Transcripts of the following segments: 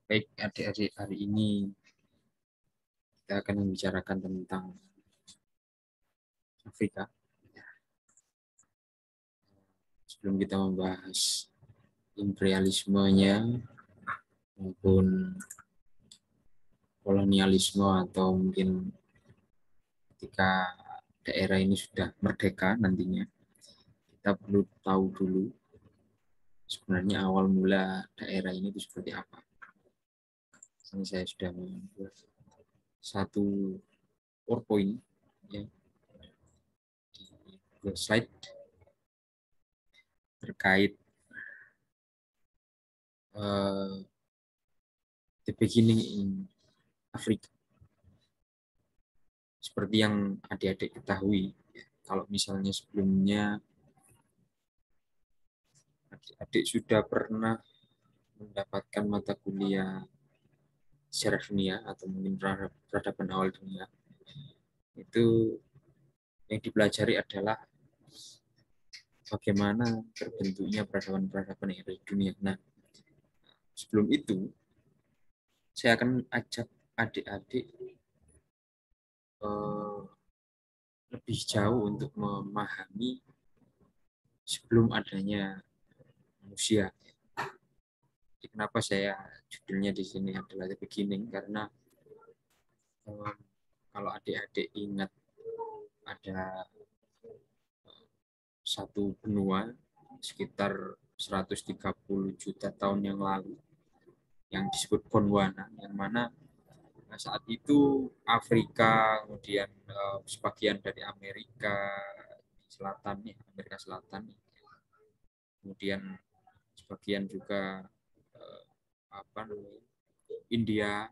Baik, adik-adik, hari ini kita akan membicarakan tentang Afrika. Sebelum kita membahas imperialismenya maupun kolonialisme atau mungkin ketika daerah ini sudah merdeka nantinya, kita perlu tahu dulu sebenarnya awal mula daerah ini itu seperti apa. Ini saya sudah membuat satu PowerPoint ya, di slide terkait the beginning in Africa. Seperti yang adik-adik ketahui, kalau misalnya sebelumnya adik-adik sudah pernah mendapatkan mata kuliah sejarah dunia atau mungkin peradaban awal dunia, itu yang dipelajari adalah bagaimana terbentuknya peradaban-peradaban yang ada di dunia. Nah, sebelum itu, saya akan ajak adik-adik lebih jauh untuk memahami sebelum adanya manusia. Jadi kenapa saya judulnya di sini adalah The Beginning, karena kalau adik-adik ingat ada satu benua sekitar 130 juta tahun yang lalu yang disebut Gondwana, yang mana saat itu Afrika, kemudian sebagian dari Amerika Selatan, Amerika Selatan, kemudian sebagian juga India,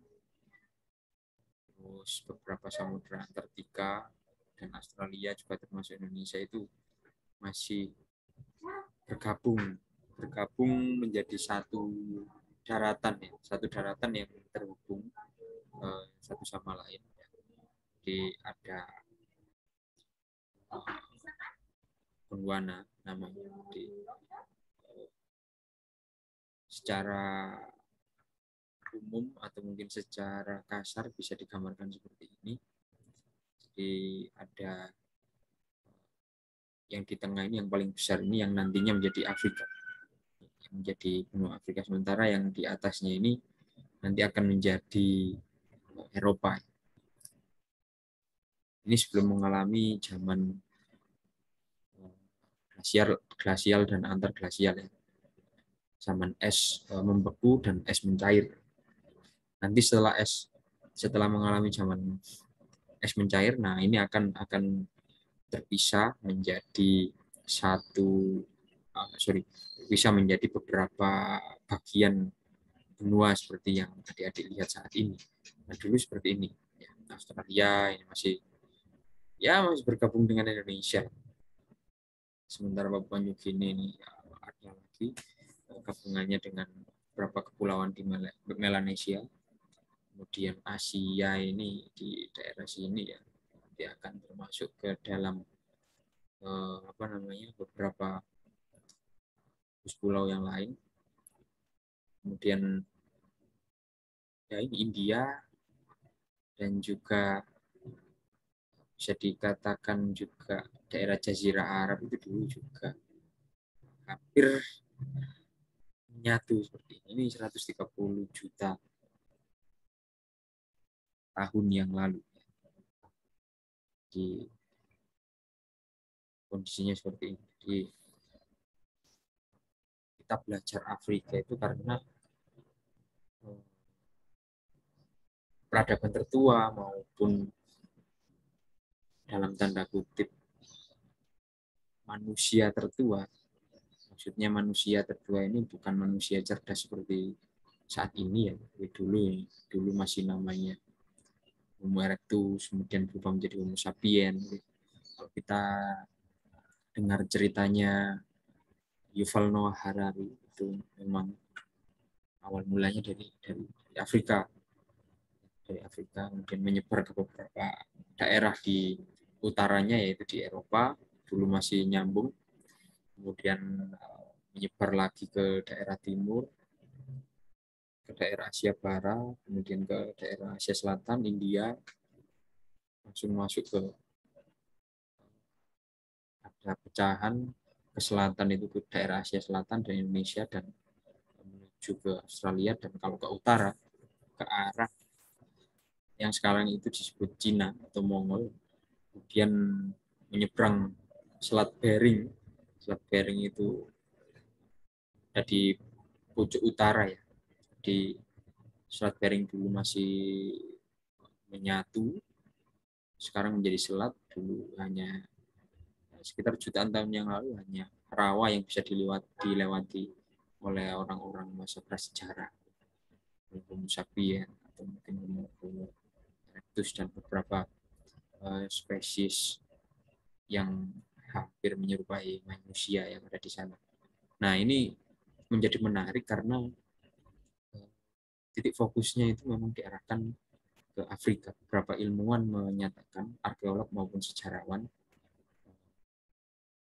terus beberapa samudra Antartika dan Australia juga termasuk Indonesia itu masih bergabung menjadi satu daratan yang terhubung satu sama lain. Jadi ada Gondwana namanya. Secara umum atau mungkin secara kasar bisa digambarkan seperti ini. Jadi ada yang di tengah ini, yang paling besar ini, yang nantinya menjadi Afrika, yang menjadi benua Afrika, sementara yang di atasnya ini nanti akan menjadi Eropa. Ini sebelum mengalami zaman glasial dan antarglasial ya. Zaman es membeku dan es mencair. Nanti setelah mengalami zaman es mencair, nah ini akan terpisah menjadi bisa menjadi beberapa bagian benua seperti yang adik-adik lihat saat ini. Nah, dulu seperti ini. Ya, Australia ini masih bergabung dengan Indonesia. Sementara Papua New Guinea ini ada lagi gabungannya dengan beberapa kepulauan di Melanesia. Kemudian Asia ini di daerah sini ya, dia akan termasuk ke dalam beberapa pulau yang lain. Kemudian ya ini India, dan juga bisa dikatakan juga daerah Jazirah Arab itu dulu juga hampir menyatu seperti ini 130 juta tahun yang lalu. Di kondisinya seperti ini. Jadi kita belajar Afrika itu karena peradaban tertua maupun dalam tanda kutip manusia tertua. Maksudnya manusia tertua ini bukan manusia cerdas seperti saat ini ya. Dulu masih namanya Homo erectus, kemudian berubah menjadi Homo sapiens. Kalau kita dengar ceritanya Yuval Noah Harari, itu memang awal mulanya dari Afrika. Dari Afrika kemudian menyebar ke beberapa daerah di utaranya, yaitu di Eropa, dulu masih nyambung, kemudian menyebar lagi ke daerah timur, ke daerah Asia Barat, kemudian ke daerah Asia Selatan, India, langsung masuk ke ada pecahan ke selatan itu ke daerah Asia Selatan dan Indonesia dan menuju ke Australia dan kalau ke utara ke arah yang sekarang itu disebut Cina atau Mongol, kemudian menyeberang Selat Bering. Selat Bering itu ada di pojok utara ya. Di Selat Bering dulu masih menyatu, sekarang menjadi selat. Dulu hanya sekitar jutaan tahun yang lalu hanya rawa yang bisa dilewati oleh orang-orang masa prasejarah, Homo sapiens atau mungkin Homo erectus dan beberapa spesies yang hampir menyerupai manusia yang ada di sana. Nah, ini menjadi menarik karena titik fokusnya itu memang diarahkan ke Afrika. Beberapa ilmuwan menyatakan, arkeolog maupun sejarawan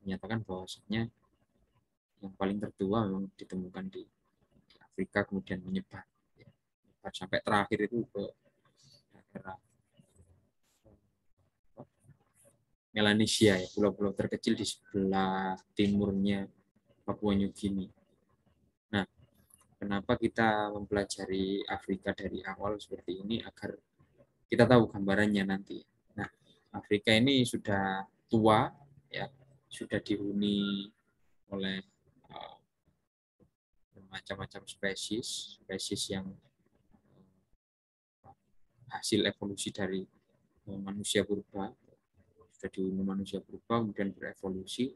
menyatakan bahwasanya yang paling tertua memang ditemukan di Afrika kemudian menyebar, sampai terakhir itu ke daerah Melanesia ya, pulau-pulau terkecil di sebelah timurnya Papua New Guinea. Nah, kenapa kita mempelajari Afrika dari awal seperti ini agar kita tahu gambarannya nanti. Nah, Afrika ini sudah tua ya, sudah dihuni oleh bermacam-macam spesies, spesies yang hasil evolusi dari manusia purba, sudah dihuni manusia purba, kemudian berevolusi,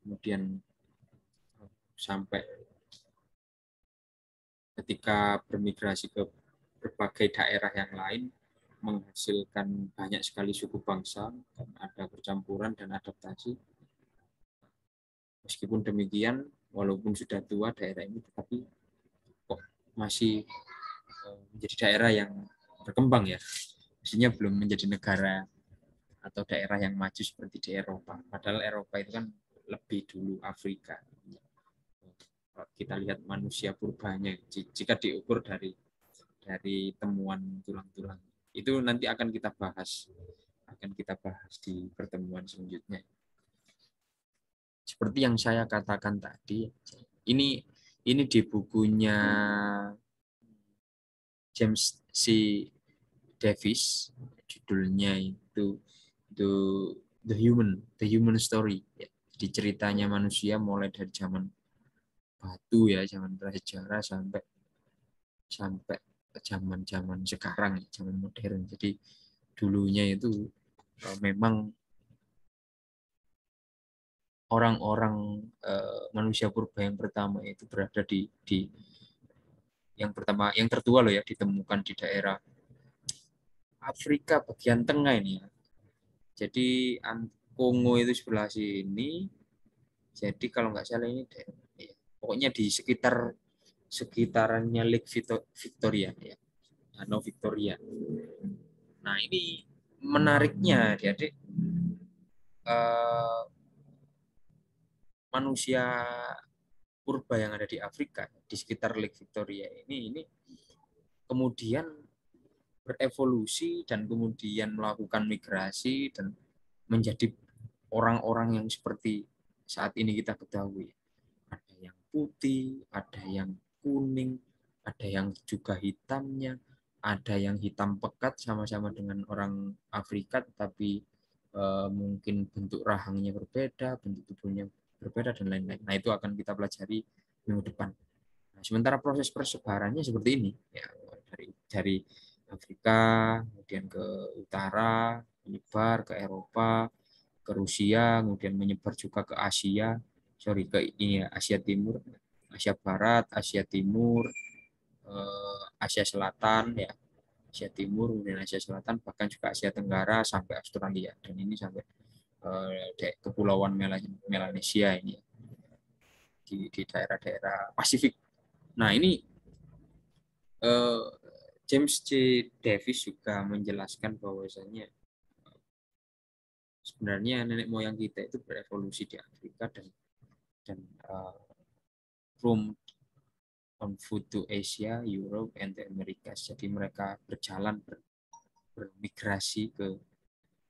kemudian sampai ketika bermigrasi ke berbagai daerah yang lain, menghasilkan banyak sekali suku bangsa, dan ada percampuran dan adaptasi. Meskipun demikian, walaupun sudah tua daerah ini, tetapi kok masih menjadi daerah yang berkembang ya. Maksudnya belum menjadi negara atau daerah yang maju seperti di Eropa. Padahal Eropa itu kan lebih dulu Afrika. Kita lihat manusia purbanya, jika diukur dari temuan tulang-tulang, itu nanti akan kita bahas di pertemuan selanjutnya. Seperti yang saya katakan tadi, ini di bukunya James C. Davis, judulnya itu The Human Story. Ya. Di ceritanya manusia mulai dari zaman batu ya, zaman prasejarah sampai sampai zaman-zaman sekarang, zaman modern. Jadi dulunya itu memang orang-orang manusia purba yang pertama itu berada di yang pertama, yang tertua loh ya, ditemukan di daerah Afrika bagian tengah ini ya. Jadi Kongo itu sebelah sini. Jadi kalau nggak salah ini ya, pokoknya di sekitarannya Lake Victoria ya, Danau Victoria. Nah ini menariknya, adik, eh, manusia purba yang ada di Afrika di sekitar Lake Victoria ini kemudian berevolusi dan kemudian melakukan migrasi dan menjadi orang-orang yang seperti saat ini kita ketahui. Ada yang putih, ada yang kuning, ada yang juga hitamnya, ada yang hitam pekat sama-sama dengan orang Afrika, tapi mungkin bentuk rahangnya berbeda, bentuk tubuhnya berbeda, dan lain-lain. Nah, itu akan kita pelajari minggu depan. Nah, sementara proses persebarannya seperti ini, ya, dari Afrika, kemudian ke utara, menyebar ke Eropa, ke Rusia, kemudian menyebar juga ke Asia, ke ini ya, Asia Timur, Asia Barat, Asia Timur, Asia Selatan ya, Asia Timur, kemudian Asia Selatan, bahkan juga Asia Tenggara sampai Australia, dan ini sampai kepulauan Melanesia ini di daerah-daerah Pasifik. Nah ini eh, James C. Davis juga menjelaskan bahwasanya sebenarnya nenek moyang kita itu berevolusi di Afrika dan Rum on foot to Asia, Europe, and the Americas. Jadi mereka berjalan bermigrasi ke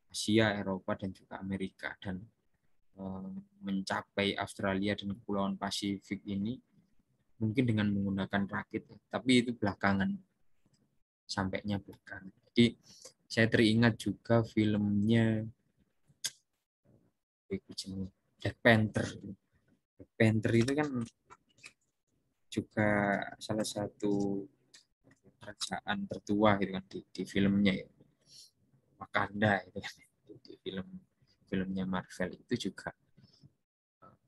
Asia, Eropa, dan juga Amerika, dan mencapai Australia dan Kepulauan Pasifik ini mungkin dengan menggunakan rakit, tapi itu belakangan, sampainya belakangan. Jadi saya teringat juga filmnya Black Panther. Black Panther itu kan juga salah satu kerajaan tertua gitu kan di filmnya ya, Wakanda itu kan, di filmnya Marvel itu juga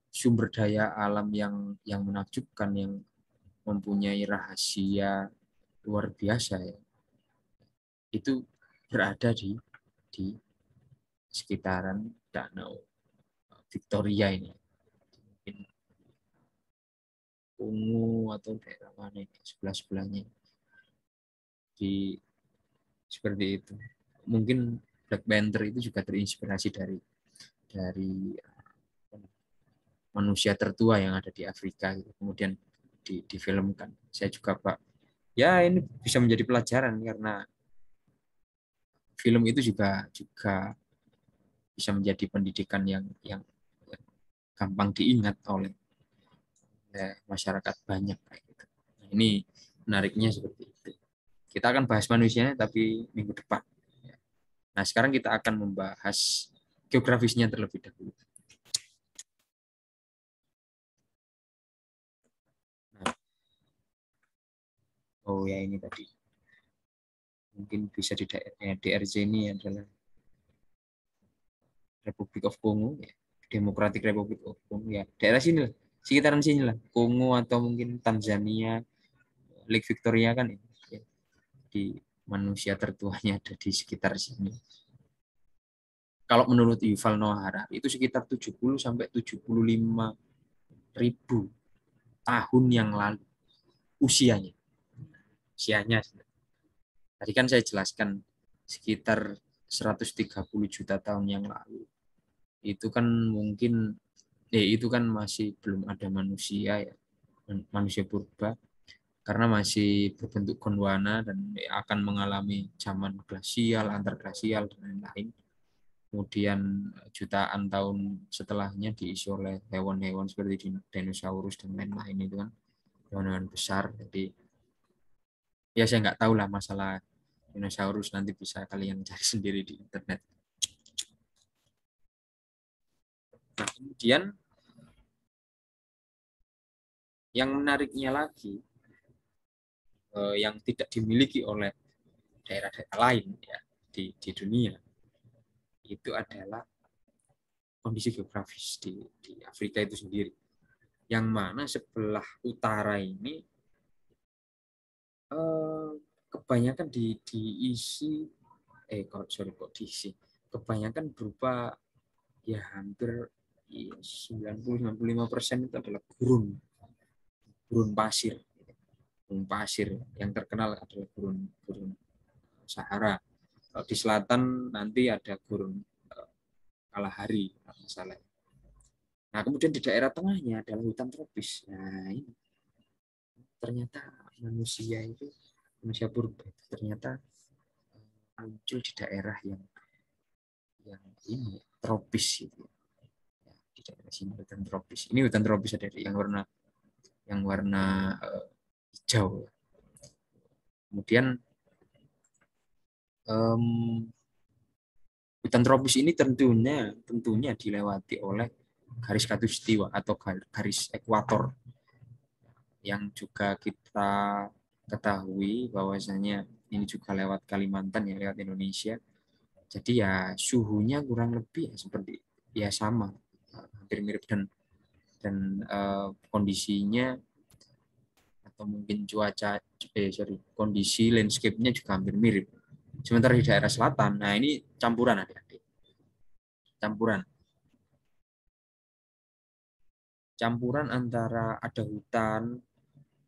sumber daya alam yang menakjubkan, yang mempunyai rahasia luar biasa ya, itu berada di sekitaran Danau Victoria ini. Mungkin Ungu atau daerah mana ini, sebelah-sebelahnya di seperti itu. Mungkin Black Panther itu juga terinspirasi dari manusia tertua yang ada di Afrika gitu. Kemudian difilmkan. Saya juga Pak, ya ini bisa menjadi pelajaran karena film itu juga bisa menjadi pendidikan yang gampang diingat oleh masyarakat banyak kayak gitu. Nah, ini menariknya seperti itu. Kita akan bahas manusianya tapi minggu depan. Nah, sekarang kita akan membahas geografisnya terlebih dahulu. Nah, oh ya ini tadi. Mungkin bisa di DRC ini adalah Republic of Congo, ya. Democratic Republic of Congo, ya. Daerah sini lah, sekitaran sini lah. Kongo atau mungkin Tanzania, Lake Victoria kan ya. Di manusia tertuanya ada di sekitar sini. Kalau menurut Yuval Noah Harari itu sekitar 70 sampai 75 ribu tahun yang lalu usianya. Usianya. Tadi kan saya jelaskan sekitar 130 juta tahun yang lalu. Itu kan mungkin itu kan masih belum ada manusia ya. Manusia purba karena masih berbentuk gondwana dan akan mengalami zaman glasial, antarglasial dan lain-lain. Kemudian jutaan tahun setelahnya diisi oleh hewan-hewan seperti dinosaurus dan lain-lain itu kan hewan-hewan besar. Jadi ya saya nggak tahu lah masalah dinosaurus, nanti bisa kalian cari sendiri di internet. Nah, kemudian yang menariknya lagi yang tidak dimiliki oleh daerah-daerah lain ya di dunia itu adalah kondisi geografis di Afrika itu sendiri. Yang mana sebelah utara ini kebanyakan diisi kok diisi. Kebanyakan berupa ya hampir 90-95% itu adalah gurun pasir. Gurun pasir yang terkenal adalah gurun Sahara. Di selatan nanti ada gurun Kalahari, misalnya. Nah, kemudian di daerah tengahnya adalah hutan tropis. Nah, ini ternyata manusia purba itu ternyata muncul di daerah yang ini tropis gitu. Ya, di daerah sini hutan tropis. Ini hutan tropis ada yang warna hijau. Kemudian hutan tropis ini tentunya dilewati oleh garis khatulistiwa atau garis ekuator yang juga kita ketahui bahwasanya ini juga lewat Kalimantan ya, lewat Indonesia. Jadi ya suhunya kurang lebih ya seperti ya sama, hampir mirip, dan kondisinya atau mungkin kondisi landscape-nya juga hampir mirip. Sementara di daerah selatan, nah ini campuran adik-adik. Campuran antara ada hutan,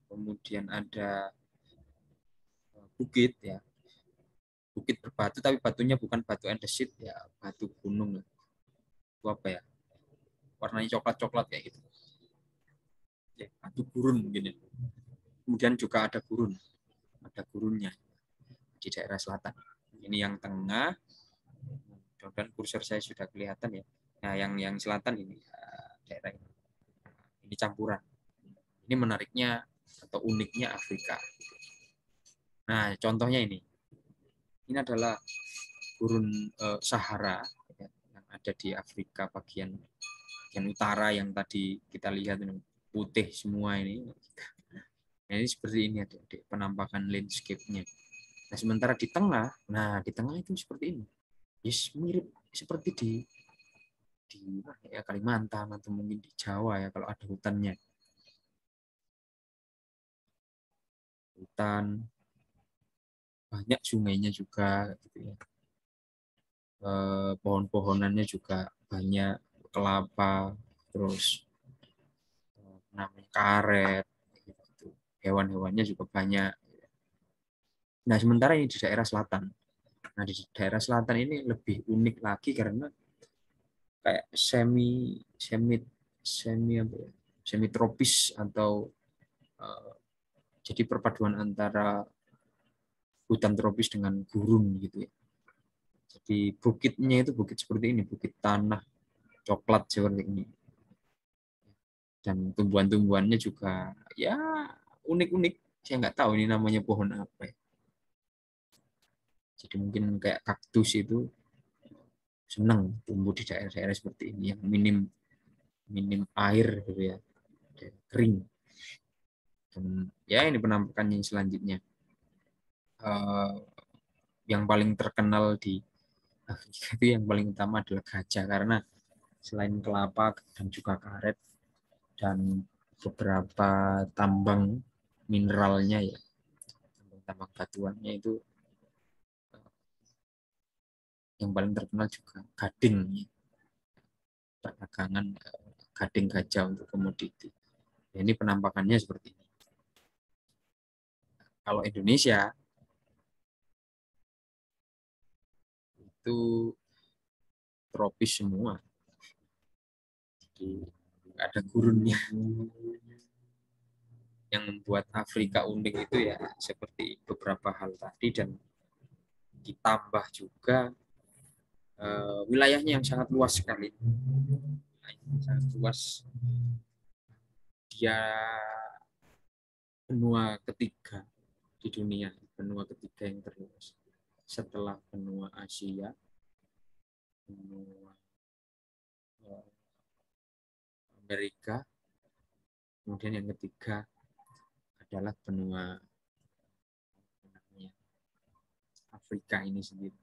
kemudian ada bukit ya. Bukit berbatu tapi batunya bukan batu andesit ya, batu gunung. Itu apa ya? Warnanya coklat-coklat kayak gitu. Ya, batu gurun mungkin ya. kemudian juga ada gurunnya di daerah selatan. Ini yang tengah, dan kursor saya sudah kelihatan ya. Nah, yang selatan ini daerah ini campuran. Ini menariknya atau uniknya Afrika. Nah, contohnya ini adalah gurun Sahara ya, yang ada di Afrika bagian utara yang tadi kita lihat ini putih semua ini. Nah, ini seperti ini adik-adik penampakan landscape-nya. Nah, sementara di tengah itu seperti ini. Yes, mirip seperti di Kalimantan atau mungkin di Jawa ya kalau ada hutannya. Hutan, banyak sungainya juga gitu ya. Pohon-pohonannya juga banyak, kelapa, terus namanya karet, gitu. Hewan-hewannya juga banyak. Nah, sementara ini di daerah selatan. Nah, di daerah selatan ini lebih unik lagi karena kayak semi semi semi apa ya? Semi tropis atau jadi perpaduan antara hutan tropis dengan gurun gitu ya. Jadi bukitnya itu bukit seperti ini, bukit tanah coklat seperti ini. Dan tumbuhan-tumbuhannya juga ya unik-unik. Saya nggak tahu ini namanya pohon apa ya. Jadi mungkin kayak kaktus itu senang tumbuh di daerah-daerah seperti ini yang minim air gitu ya, kering. Dan ya ini penampakannya selanjutnya. Yang paling terkenal di Afrika itu yang paling utama adalah gajah karena selain kelapa dan juga karet dan beberapa tambang mineralnya ya, tambang batuannya itu yang paling terkenal juga gading ya. Perdagangan gading gajah untuk komoditi. Ini penampakannya seperti ini. Kalau Indonesia itu tropis semua. Jadi ada gurunnya. Yang membuat Afrika unik itu ya seperti beberapa hal tadi dan ditambah juga wilayahnya yang sangat luas sekali. Sangat luas. Dia benua ketiga di dunia, benua ketiga yang terluas. Setelah benua Asia, benua Amerika, kemudian yang ketiga adalah benua Afrika ini sendiri.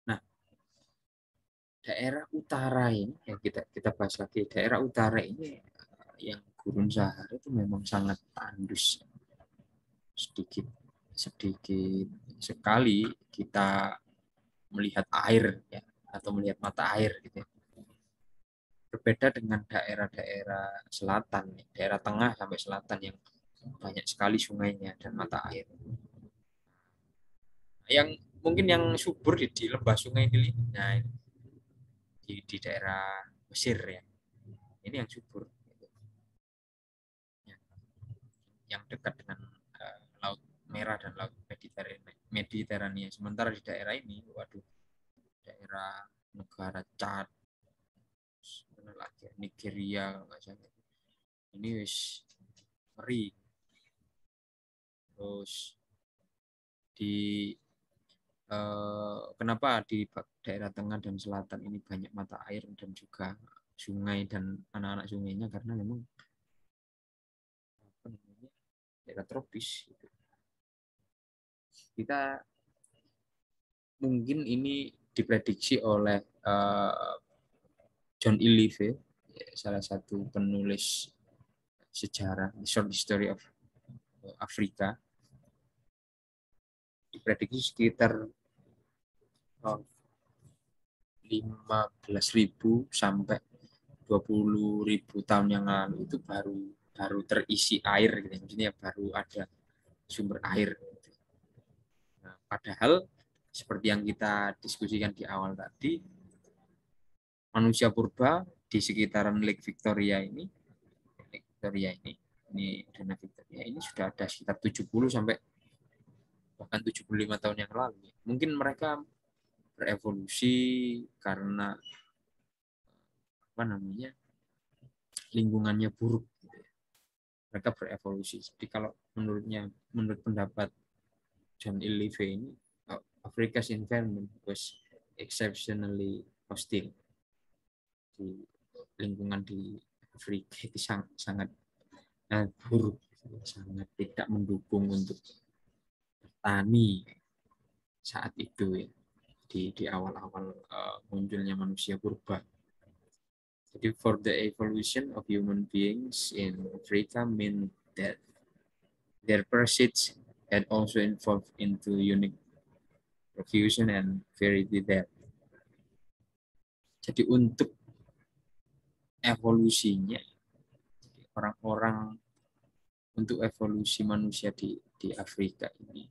Nah, daerah utara ini yang kita bahas lagi, daerah utara ini yang gurun Sahara itu memang sangat tandus, sedikit sekali kita melihat air ya, atau melihat mata air gitu ya. Berbeda dengan daerah-daerah selatan, daerah tengah sampai selatan yang banyak sekali sungainya dan mata air. Yang mungkin yang subur di lembah sungai Nil ini, nah di daerah Mesir ya, ini yang subur, yang dekat dengan Laut Merah dan Laut Mediterania. Sementara di daerah ini, waduh, daerah negara Chad, Nigeria, ini wis ngeri. Terus di kenapa di daerah tengah dan selatan ini banyak mata air dan juga sungai dan anak-anak sungainya karena memang daerah tropis. Kita mungkin ini diprediksi oleh John Ilive, salah satu penulis sejarah short history of Afrika, diprediksi sekitar 15.000 sampai 20.000 tahun yang lalu itu baru terisi air gitu. Maksudnya baru ada sumber air. Nah, padahal seperti yang kita diskusikan di awal tadi, manusia purba di sekitaran Lake Victoria ini, ini Danau Victoria ini sudah ada sekitar 70 sampai bahkan 75 tahun yang lalu. Mungkin mereka berevolusi karena apa namanya, lingkungannya buruk. Mereka berevolusi. Jadi kalau menurut pendapat John Ilive ini, Africa's environment was exceptionally hostile. Di lingkungan di Afrika itu sangat buruk, sangat tidak mendukung untuk bertani saat itu ya, di awal-awal munculnya manusia purba. Jadi for the evolution of human beings in Africa mean that their pursuits had also evolved into unique profusion and variety depth. Jadi untuk evolusinya, orang-orang untuk evolusi manusia di Afrika ini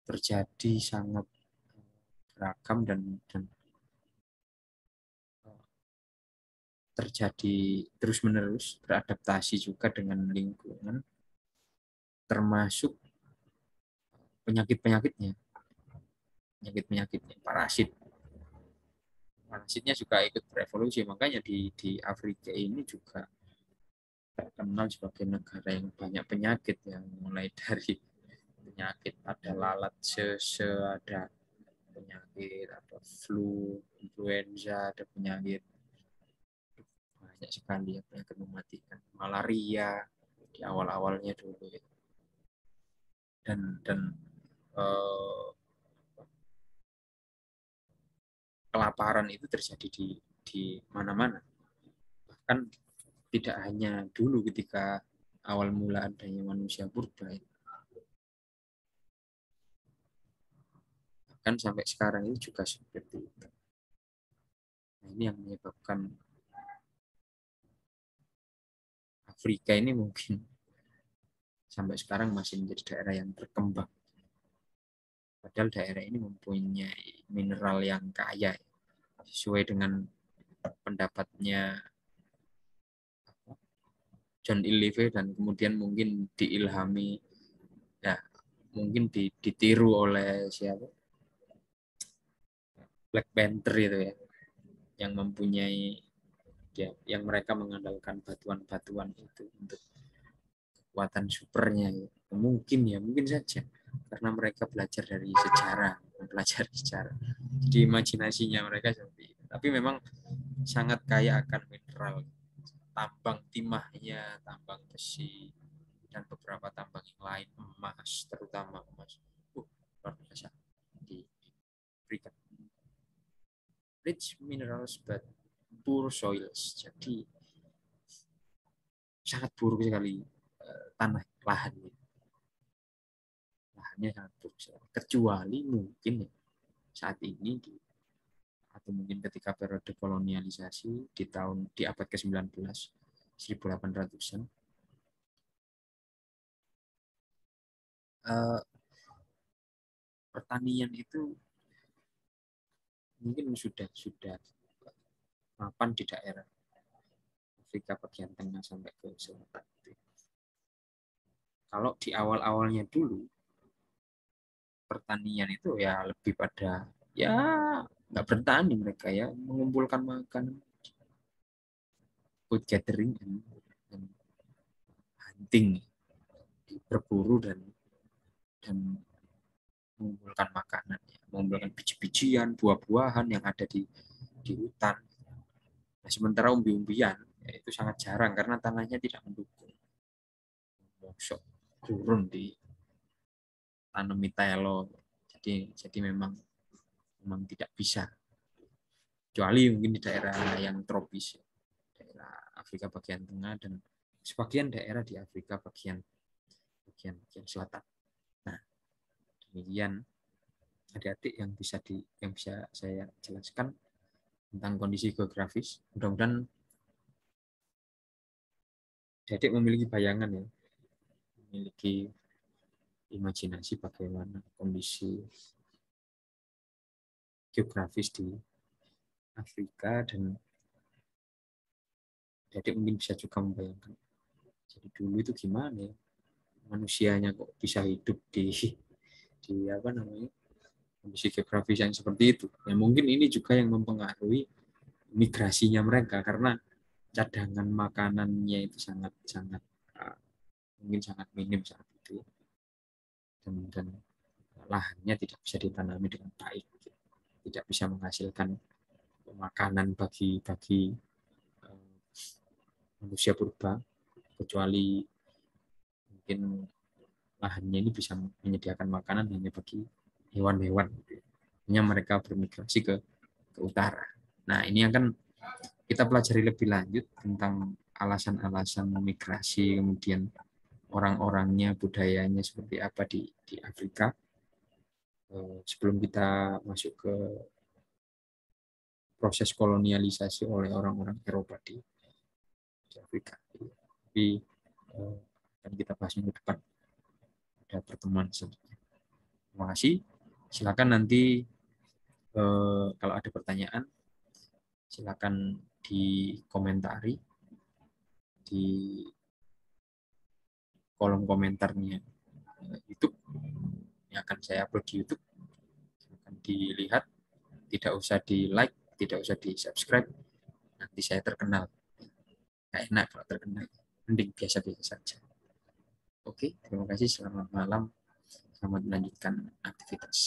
terjadi sangat beragam dan terjadi terus-menerus, beradaptasi juga dengan lingkungan, termasuk penyakit-penyakitnya, parasit. Parasitnya juga ikut berevolusi, makanya di Afrika ini juga terkenal sebagai negara yang banyak penyakit, yang mulai dari penyakit ada lalat sese, ada penyakit ada flu, influenza, ada penyakit banyak sekali ya, penyakit mematikan, malaria di awal-awalnya dulu ya. Dan kelaparan itu terjadi di mana-mana. Bahkan tidak hanya dulu ketika awal mula adanya manusia purba, bahkan sampai sekarang ini juga seperti itu. Nah, ini yang menyebabkan Afrika ini mungkin sampai sekarang masih menjadi daerah yang berkembang. Padahal daerah ini mempunyai mineral yang kaya, sesuai dengan pendapatnya John Ilive, dan kemudian mungkin diilhami, ya mungkin ditiru oleh siapa, Black Panther itu ya, yang mempunyai ya, yang mereka mengandalkan batuan-batuan itu untuk kekuatan supernya ya. Mungkin saja karena mereka belajar dari sejarah, mempelajari sejarah. Jadi imajinasinya mereka seperti itu. Tapi memang sangat kaya akan mineral, tambang timahnya, tambang besi, dan beberapa tambang yang lain, emas, terutama emas. Luar biasa di Afrika. Rich minerals but poor soils. Jadi sangat buruk sekali tanah, lahannya sangat buruk sekali. Kecuali mungkin saat ini atau mungkin ketika periode kolonialisasi di abad ke-19, 1800-an, pertanian itu mungkin sudah mapan di daerah Afrika bagian tengah sampai ke selatan. Kalau di awal-awalnya dulu, pertanian itu ya lebih pada ya nggak bertani, mereka ya mengumpulkan makan, food gathering, dan hunting, berburu dan mengumpulkan makanan, mengumpulkan biji-bijian, buah-buahan yang ada di hutan. Nah, sementara umbi-umbian ya, itu sangat jarang karena tanahnya tidak mendukung. Mosok turun di tanami telo, jadi memang tidak bisa, kecuali mungkin di daerah yang tropis, daerah Afrika bagian tengah dan sebagian daerah di Afrika bagian selatan. Nah, demikian adik-adik yang bisa saya jelaskan tentang kondisi geografis. Mudah-mudahan adik memiliki bayangan ya, memiliki imajinasi bagaimana kondisi geografis di Afrika dan Jadi mungkin bisa juga membayangkan, jadi dulu itu gimana ya, manusianya kok bisa hidup di apa namanya, kondisi geografis yang seperti itu. Ya mungkin ini juga yang mempengaruhi migrasinya mereka, karena cadangan makanannya itu sangat sangat mungkin sangat minim saat itu, dan lahannya tidak bisa ditanami dengan baik, tidak bisa menghasilkan makanan bagi bagi manusia purba, kecuali mungkin lahannya ini bisa menyediakan makanan hanya bagi hewan-hewan. Hanya mereka bermigrasi ke utara. Nah, ini akan kita pelajari lebih lanjut tentang alasan-alasan migrasi, kemudian orang-orangnya, budayanya seperti apa di Afrika. Sebelum kita masuk ke proses kolonialisasi oleh orang-orang Eropa di Afrika. Tapi akan kita bahas minggu depan, ada pertemuan selanjutnya. Terima kasih. Silakan nanti kalau ada pertanyaan, silakan dikomentari di kolom komentarnya YouTube yang akan saya upload di YouTube. Silakan dilihat, tidak usah di like, tidak usah di subscribe, nanti saya terkenal. Nggak enak kalau terkenal, mending biasa-biasa saja. Oke, terima kasih, selamat malam, selamat melanjutkan aktivitas.